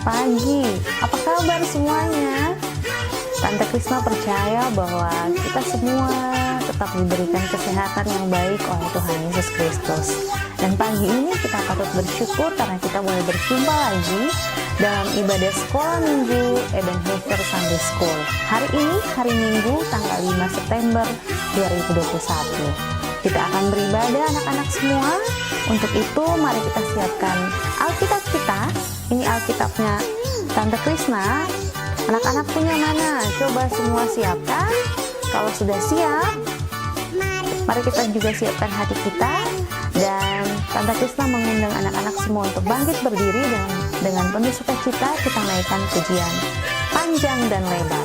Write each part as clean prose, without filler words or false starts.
pagi. Apa kabar semuanya? Tante Krisna percaya bahwa kita semua tetap diberikan kesehatan yang baik oleh Tuhan Yesus Kristus. Dan pagi ini kita patut bersyukur karena kita boleh berjumpa lagi dalam ibadah sekolah minggu Ebenezer Sunday School. Hari ini, hari Minggu, tanggal 5 September 2021. Kita akan beribadah anak-anak semua. Untuk itu, mari kita siapkan Alkitab kita. Ini Alkitabnya Tante Krisna. Anak-anak punya mana? Coba semua siapkan. Kalau sudah siap, mari kita juga siapkan hati kita. Dan Tante Krisna mengundang anak-anak semua untuk bangkit berdiri dan dengan penuh sukacita kita naikkan pujian panjang dan lebar.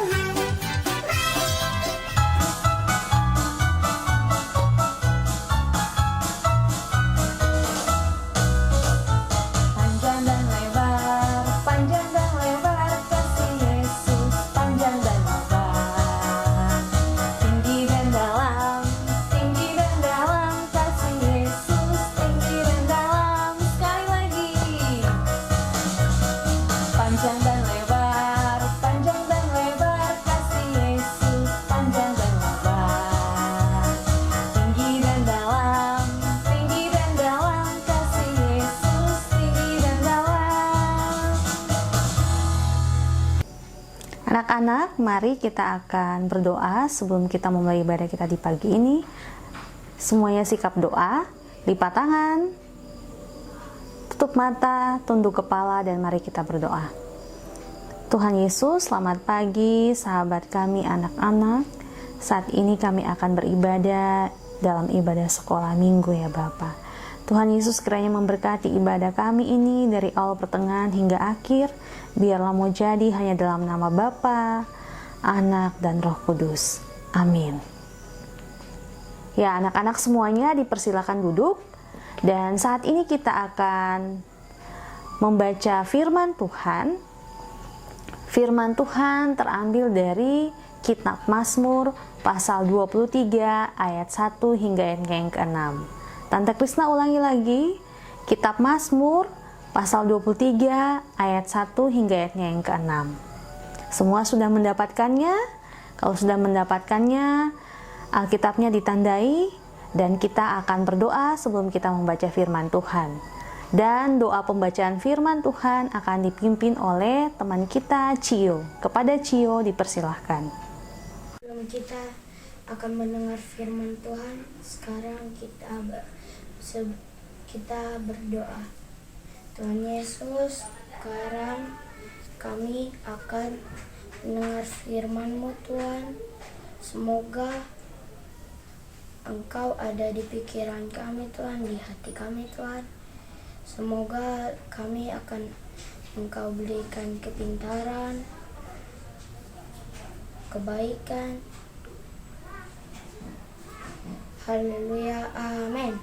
Anak-anak, mari kita akan berdoa sebelum kita memulai ibadah kita di pagi ini. Semuanya sikap doa, lipat tangan, tutup mata, tunduk kepala, dan mari kita berdoa. Tuhan Yesus, selamat pagi sahabat kami anak-anak. Saat ini kami akan beribadah dalam ibadah sekolah minggu ya Bapa. Tuhan Yesus kiranya memberkati ibadah kami ini dari awal pertengahan hingga akhir. Biarlah mau jadi hanya dalam nama Bapa, Anak, dan Roh Kudus. Amin. Ya, anak-anak semuanya dipersilakan duduk. Dan saat ini kita akan membaca firman Tuhan. Firman Tuhan terambil dari Kitab Mazmur pasal 23 ayat 1 hingga yang ke-6. Tante Krisna ulangi lagi. Kitab Mazmur pasal 23 ayat 1 hingga ayatnya yang ke-6. Semua sudah mendapatkannya? Kalau sudah mendapatkannya, Alkitabnya ditandai dan kita akan berdoa sebelum kita membaca firman Tuhan. Dan doa pembacaan firman Tuhan akan dipimpin oleh teman kita Cio. Kepada Cio dipersilahkan. Sebelum kita akan mendengar firman Tuhan, sekarang kita berdoa. Tuhan Yesus, sekarang kami akan mendengar firman-Mu Tuhan. Semoga Engkau ada di pikiran kami Tuhan, di hati kami Tuhan. Semoga kami akan Engkau berikan kepintaran, kebaikan. Haleluya, amin.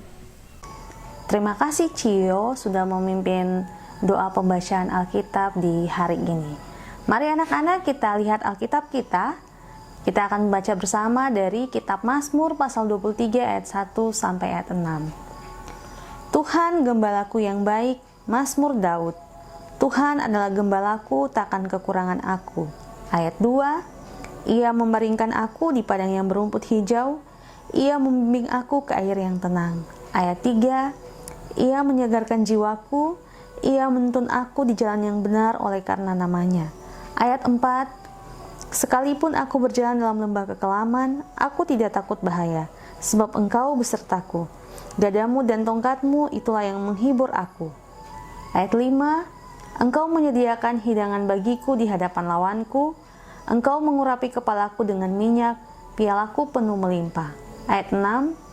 Terima kasih Cio sudah memimpin doa pembacaan Alkitab di hari ini. Mari anak-anak kita lihat Alkitab kita. Kita akan membaca bersama dari Kitab Mazmur pasal 23 ayat 1 sampai ayat 6. Tuhan gembalaku yang baik, Mazmur Daud. Tuhan adalah gembalaku, takkan kekurangan aku. Ayat 2. Ia memeringkan aku di padang yang berumput hijau. Ia membimbing aku ke air yang tenang. Ayat 3. Ia menyegarkan jiwaku, ia menuntun aku di jalan yang benar oleh karena namanya. Ayat 4, sekalipun aku berjalan dalam lembah kekelaman, aku tidak takut bahaya, sebab Engkau besertaku. Gadamu dan tongkatmu itulah yang menghibur aku. Ayat 5, Engkau menyediakan hidangan bagiku di hadapan lawanku, Engkau mengurapi kepalaku dengan minyak, pialaku penuh melimpah. Ayat 6,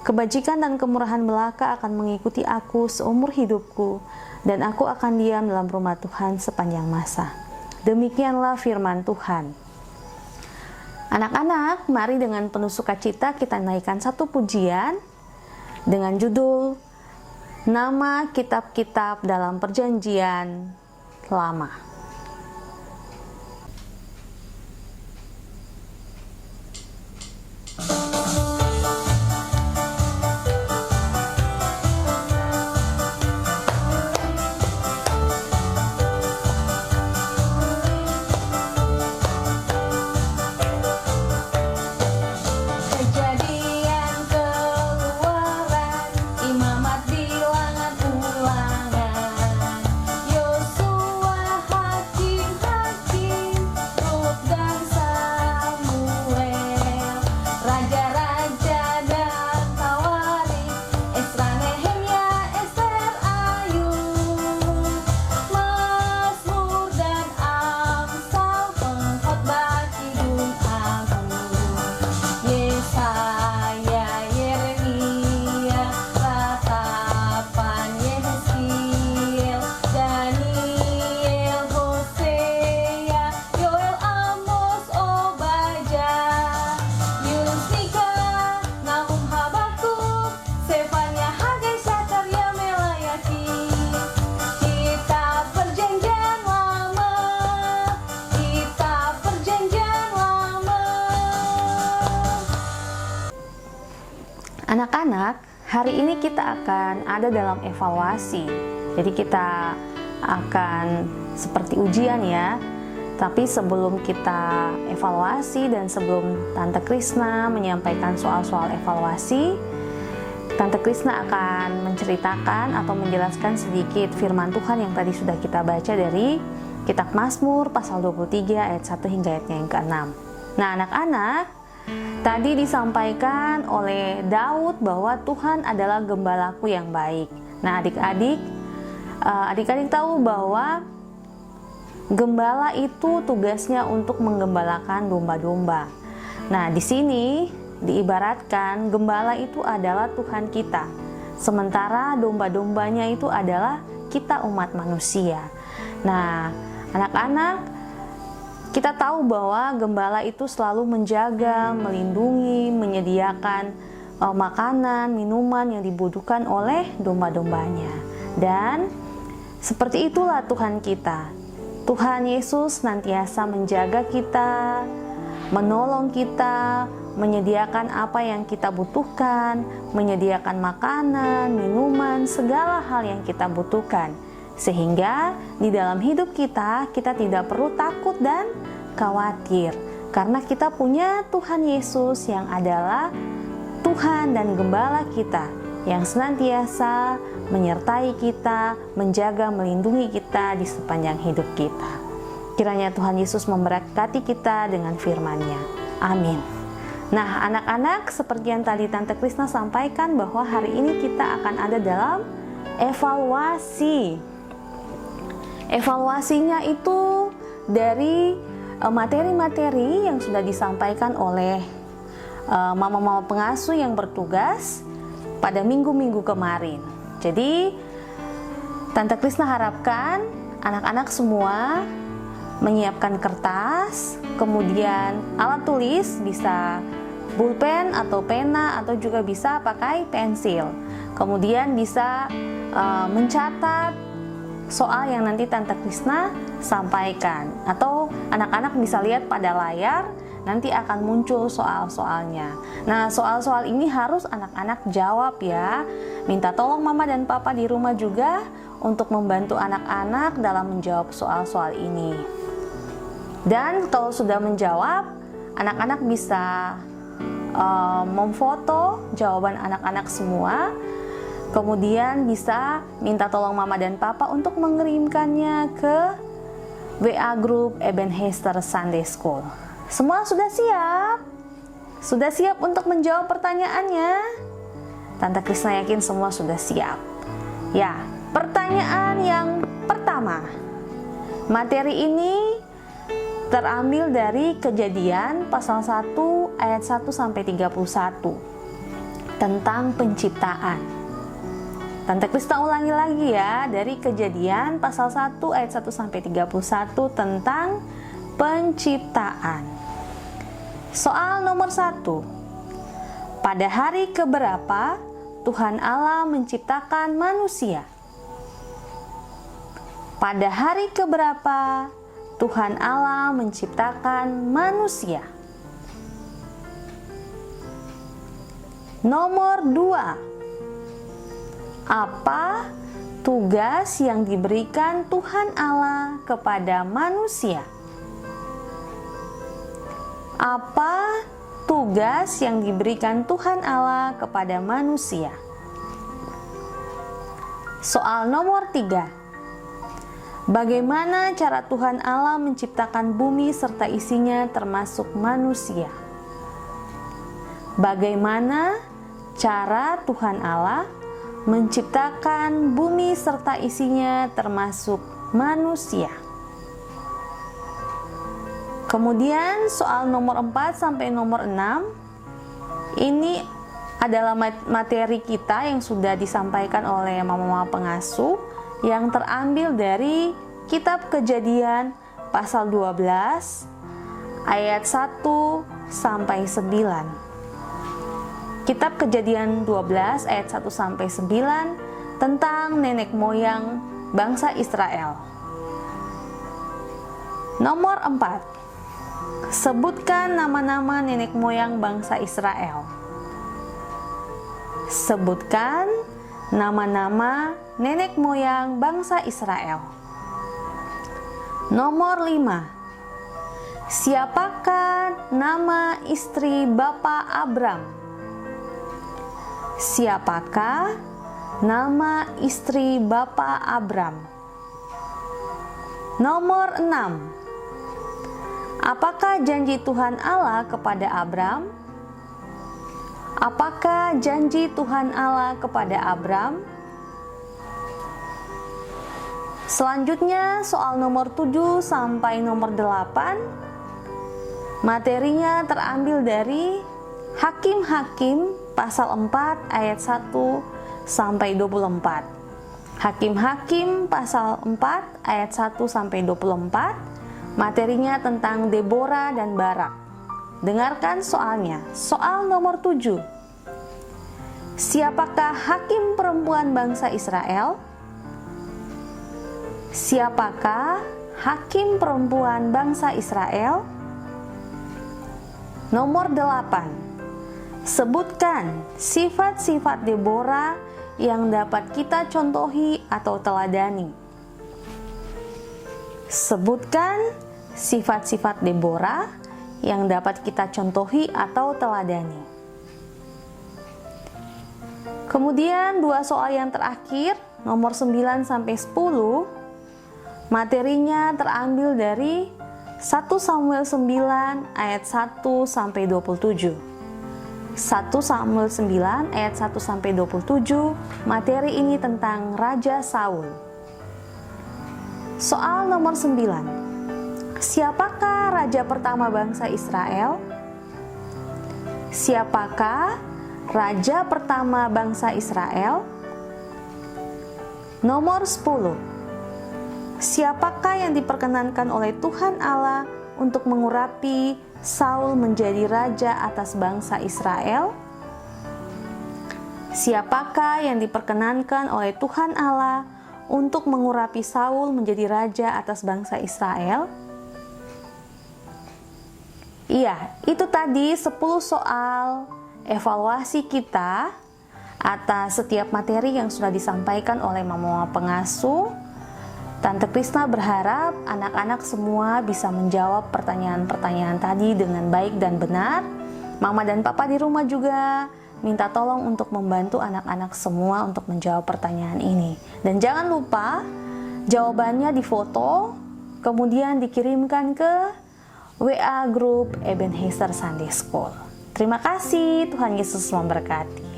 kebajikan dan kemurahan belaka akan mengikuti aku seumur hidupku, dan aku akan diam dalam rumah Tuhan sepanjang masa. Demikianlah firman Tuhan. Anak-anak, mari dengan penuh sukacita kita naikkan satu pujian dengan judul Nama Kitab-Kitab dalam Perjanjian Lama. Anak-anak, hari ini kita akan ada dalam evaluasi. Jadi kita akan seperti ujian ya. Tapi sebelum kita evaluasi dan sebelum Tante Krisna menyampaikan soal-soal evaluasi, Tante Krisna akan menceritakan atau menjelaskan sedikit firman Tuhan yang tadi sudah kita baca dari Kitab Mazmur pasal 23 ayat 1 hingga ayatnya yang ke-6. Nah, anak-anak, tadi disampaikan oleh Daud bahwa Tuhan adalah gembalaku yang baik. Nah, adik-adik tahu bahwa gembala itu tugasnya untuk menggembalakan domba-domba. Nah, di sini diibaratkan gembala itu adalah Tuhan kita. Sementara domba-dombanya itu adalah kita umat manusia. Nah, anak-anak, kita tahu bahwa gembala itu selalu menjaga, melindungi, menyediakan makanan, minuman yang dibutuhkan oleh domba-dombanya. Dan seperti itulah Tuhan kita. Tuhan Yesus senantiasa menjaga kita, menolong kita, menyediakan apa yang kita butuhkan, menyediakan makanan, minuman, segala hal yang kita butuhkan. Sehingga di dalam hidup kita tidak perlu takut dan khawatir, karena kita punya Tuhan Yesus yang adalah Tuhan dan Gembala kita, yang senantiasa menyertai kita, menjaga, melindungi kita di sepanjang hidup kita. Kiranya Tuhan Yesus memberkati kita dengan firman-Nya. Amin. Nah, anak-anak, seperti yang tadi Tante Krisna sampaikan bahwa hari ini kita akan ada dalam evaluasi. Evaluasinya itu dari materi-materi yang sudah disampaikan oleh mama-mama pengasuh yang bertugas pada minggu-minggu kemarin. Jadi, Tante Krisna harapkan anak-anak semua menyiapkan kertas, kemudian alat tulis, bisa pulpen atau pena, atau juga bisa pakai pensil. Kemudian bisa mencatat soal yang nanti Tante Krisna sampaikan, atau anak-anak bisa lihat pada layar, nanti akan muncul soal-soalnya. Nah, soal-soal ini harus anak-anak jawab ya. Minta tolong mama dan papa di rumah juga untuk membantu anak-anak dalam menjawab soal-soal ini. Dan kalau sudah menjawab, anak-anak bisa memfoto jawaban anak-anak semua. Kemudian bisa minta tolong mama dan papa untuk mengirimkannya ke WA Group Ebenezer Sunday School. Semua sudah siap? Sudah siap untuk menjawab pertanyaannya? Tante Krisna yakin semua sudah siap. Ya, pertanyaan yang pertama. Materi ini terambil dari Kejadian pasal 1 ayat 1 sampai 31 tentang penciptaan. Tante Krisna ulangi lagi ya, dari Kejadian pasal 1 ayat 1 sampai 31 tentang penciptaan. Soal nomor 1. Pada hari keberapa Tuhan Allah menciptakan manusia? Pada hari keberapa Tuhan Allah menciptakan manusia? Nomor 2. Apa tugas yang diberikan Tuhan Allah kepada manusia? Apa tugas yang diberikan Tuhan Allah kepada manusia? Soal nomor 3. Bagaimana cara Tuhan Allah menciptakan bumi serta isinya termasuk manusia? Bagaimana cara Tuhan Allah menciptakan bumi serta isinya termasuk manusia? Kemudian soal nomor 4 sampai nomor 6, ini adalah materi kita yang sudah disampaikan oleh mama-mama pengasuh yang terambil dari Kitab Kejadian pasal 12 ayat 1 sampai 9. Kitab Kejadian 12 ayat 1 sampai 9 tentang nenek moyang bangsa Israel. Nomor 4. Sebutkan nama-nama nenek moyang bangsa Israel. Sebutkan nama-nama nenek moyang bangsa Israel. Nomor 5. Siapakah nama istri Bapak Abram? Siapakah nama istri Bapak Abram? Nomor 6. Apakah janji Tuhan Allah kepada Abram? Apakah janji Tuhan Allah kepada Abram? Selanjutnya soal nomor 7 sampai nomor 8. Materinya terambil dari Hakim-Hakim pasal 4 ayat 1 sampai 24. Hakim-Hakim pasal 4 ayat 1 sampai 24. Materinya tentang Deborah dan Barak. Dengarkan soalnya. Soal nomor 7. Siapakah hakim perempuan bangsa Israel? Siapakah hakim perempuan bangsa Israel? Nomor 8. Sebutkan sifat-sifat Deborah yang dapat kita contohi atau teladani. Sebutkan sifat-sifat Deborah yang dapat kita contohi atau teladani. Kemudian dua soal yang terakhir, nomor 9 sampai 10, materinya terambil dari 1 Samuel 9 ayat 1 sampai 27. 1 Samuel 9 ayat 1 sampai 27, materi ini tentang Raja Saul. Soal nomor 9. Siapakah raja pertama bangsa Israel? Siapakah raja pertama bangsa Israel? Nomor 10. Siapakah yang diperkenankan oleh Tuhan Allah untuk mengurapi Saul menjadi raja atas bangsa Israel? Siapakah yang diperkenankan oleh Tuhan Allah untuk mengurapi Saul menjadi raja atas bangsa Israel? Iya, itu tadi 10 soal evaluasi kita atas setiap materi yang sudah disampaikan oleh Mama Pengasuh. Tante Krisna berharap anak-anak semua bisa menjawab pertanyaan-pertanyaan tadi dengan baik dan benar. Mama dan Papa di rumah juga minta tolong untuk membantu anak-anak semua untuk menjawab pertanyaan ini. Dan jangan lupa jawabannya difoto, kemudian dikirimkan ke WA Group Ebenezer Sunday School. Terima kasih, Tuhan Yesus memberkati.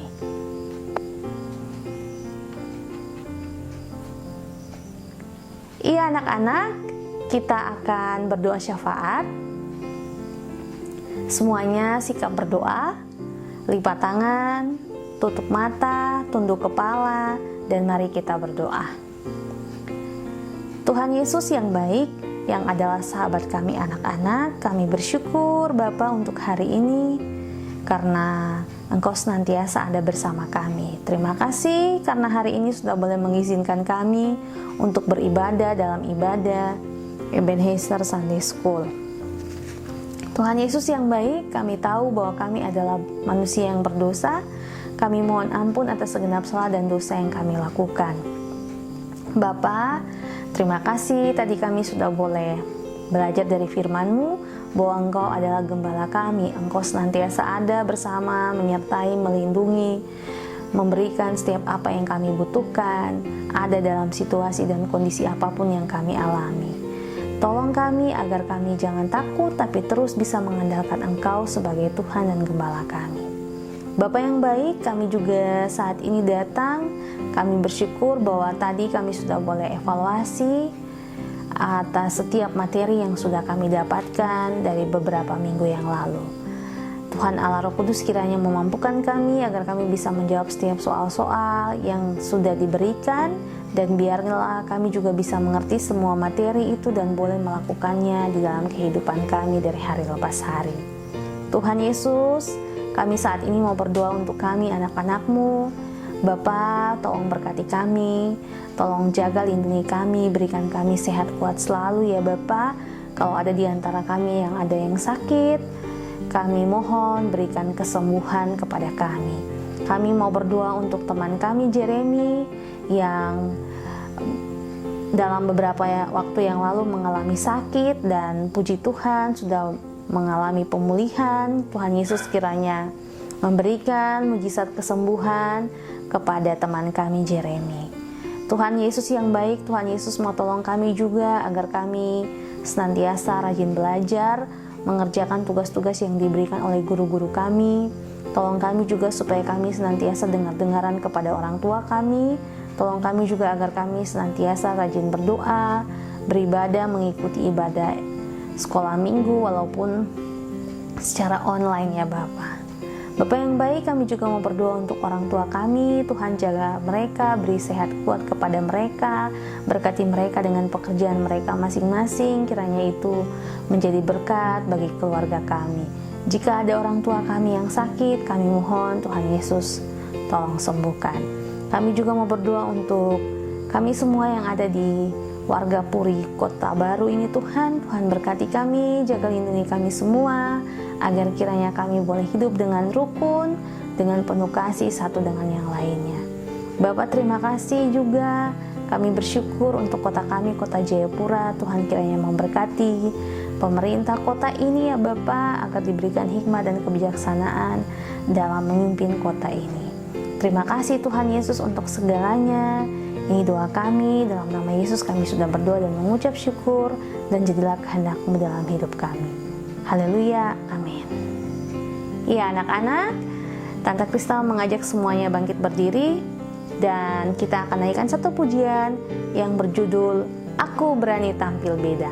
Iya anak-anak, kita akan berdoa syafaat. Semuanya sikap berdoa, lipat tangan, tutup mata, tunduk kepala, dan mari kita berdoa. Tuhan Yesus yang baik, yang adalah sahabat kami anak-anak, kami bersyukur Bapa untuk hari ini karena Engkau senantiasa ada bersama kami. Terima kasih karena hari ini sudah boleh mengizinkan kami untuk beribadah dalam ibadah Ebenezer Sunday School. Tuhan Yesus yang baik, kami tahu bahwa kami adalah manusia yang berdosa. Kami mohon ampun atas segenap salah dan dosa yang kami lakukan. Bapa, terima kasih tadi kami sudah boleh belajar dari firman-Mu bahwa Engkau adalah gembala kami. Engkau senantiasa ada bersama, menyertai, melindungi, memberikan setiap apa yang kami butuhkan, ada dalam situasi dan kondisi apapun yang kami alami. Tolong kami agar kami jangan takut tapi terus bisa mengandalkan Engkau sebagai Tuhan dan gembala kami. Bapa yang baik, kami juga saat ini datang. Kami bersyukur bahwa tadi kami sudah boleh evaluasi atas setiap materi yang sudah kami dapatkan dari beberapa minggu yang lalu. Tuhan Allah Roh Kudus kiranya memampukan kami agar kami bisa menjawab setiap soal-soal yang sudah diberikan, dan biarlah kami juga bisa mengerti semua materi itu dan boleh melakukannya di dalam kehidupan kami dari hari lepas hari. Tuhan Yesus, kami saat ini mau berdoa untuk kami anak-anak-Mu. Bapa, tolong berkati kami, tolong jaga lindungi kami, berikan kami sehat kuat selalu ya Bapa. Kalau ada di antara kami yang ada yang sakit, kami mohon berikan kesembuhan kepada kami. Kami mau berdoa untuk teman kami Jeremy yang dalam beberapa waktu yang lalu mengalami sakit, dan puji Tuhan sudah mengalami pemulihan. Tuhan Yesus kiranya memberikan mujizat kesembuhan kepada teman kami Jeremy. Tuhan Yesus yang baik, Tuhan Yesus mau tolong kami juga agar kami senantiasa rajin belajar, mengerjakan tugas-tugas yang diberikan oleh guru-guru kami. Tolong kami juga supaya kami senantiasa dengar-dengaran kepada orang tua kami. Tolong kami juga agar kami senantiasa rajin berdoa, beribadah, mengikuti ibadah sekolah minggu walaupun secara online ya Bapak. Bapak yang baik, kami juga mau berdoa untuk orang tua kami. Tuhan jaga mereka, beri sehat kuat kepada mereka, berkati mereka dengan pekerjaan mereka masing-masing. Kiranya itu menjadi berkat bagi keluarga kami. Jika ada orang tua kami yang sakit, kami mohon Tuhan Yesus tolong sembuhkan. Kami juga mau berdoa untuk kami semua yang ada di warga Puri Kota Baru ini. Tuhan berkati kami, jaga lindungi kami semua, agar kiranya kami boleh hidup dengan rukun, dengan penuh kasih satu dengan yang lainnya. Bapak terima kasih juga, kami bersyukur untuk kota kami, kota Jayapura. Tuhan kiranya memberkati pemerintah kota ini ya Bapak, agar diberikan hikmat dan kebijaksanaan dalam memimpin kota ini. Terima kasih Tuhan Yesus untuk segalanya. Ini doa kami, dalam nama Yesus kami sudah berdoa dan mengucap syukur, dan jadilah kehendak-Mu dalam hidup kami. Haleluya, amin. Ya anak-anak, Tante Kristal mengajak semuanya bangkit berdiri, dan kita akan naikkan satu pujian yang berjudul Aku Berani Tampil Beda.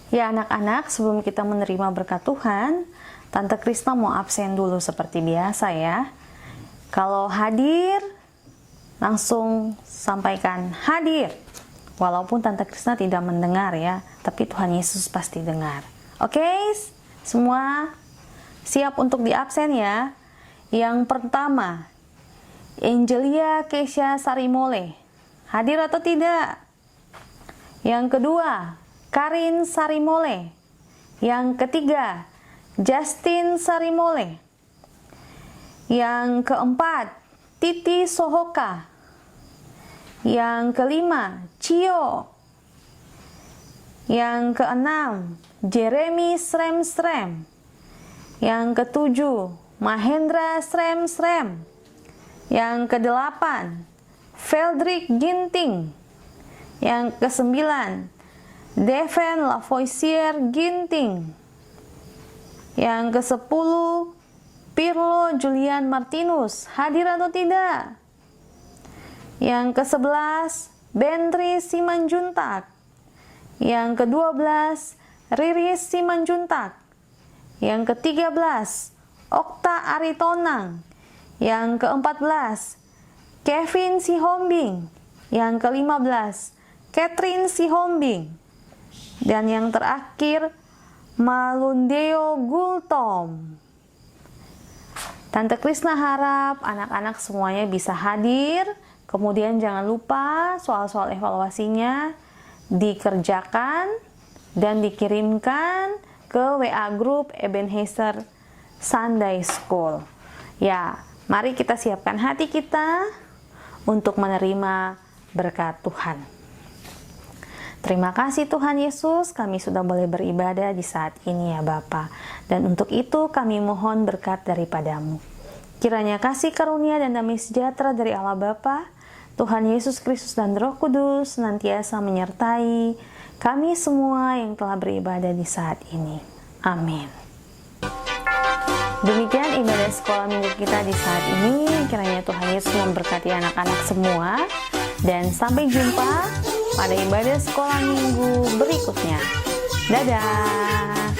Ya anak-anak, sebelum kita menerima berkat Tuhan, Tante Krisna mau absen dulu seperti biasa ya. Kalau hadir, langsung sampaikan hadir. Walaupun Tante Krisna tidak mendengar ya, tapi Tuhan Yesus pasti dengar. Oke, semua siap untuk di absen ya. Yang pertama, Angelia Keisha Sarimole. Hadir atau tidak? Yang kedua, Karin Sarimole. Yang ketiga, Justin Sarimole. Yang keempat, Titi Sohoka. Yang kelima, Cio. Yang keenam, Jeremy Srem. Yang ketujuh, Mahendra Srem. Yang kedelapan, Feldrick Ginting. Yang kesembilan, Deven Lavoisier Ginting. Yang ke-10, Pirlo Julian Martinus. Hadir atau tidak? Yang ke-11, Bentri Simanjuntak. Yang ke-12, Riris Simanjuntak. Yang ke-13, Okta Aritonang. Yang ke-14, Kevin Sihombing. Yang ke-15, Catherine Sihombing. Dan yang terakhir, Malundeo Gultom. Tante Krisna harap anak-anak semuanya bisa hadir. Kemudian jangan lupa soal-soal evaluasinya dikerjakan dan dikirimkan ke WA Group Ebenezer Sunday School. Ya, mari kita siapkan hati kita untuk menerima berkat Tuhan. Terima kasih Tuhan Yesus, kami sudah boleh beribadah di saat ini ya Bapa. Dan untuk itu kami mohon berkat daripadamu. Kiranya kasih karunia dan damai sejahtera dari Allah Bapa, Tuhan Yesus Kristus dan Roh Kudus senantiasa menyertai kami semua yang telah beribadah di saat ini. Amin. Demikian ibadah sekolah minggu kita di saat ini. Kiranya Tuhan Yesus memberkati anak-anak semua. Dan sampai jumpa pada ibadah sekolah minggu berikutnya. Dadah.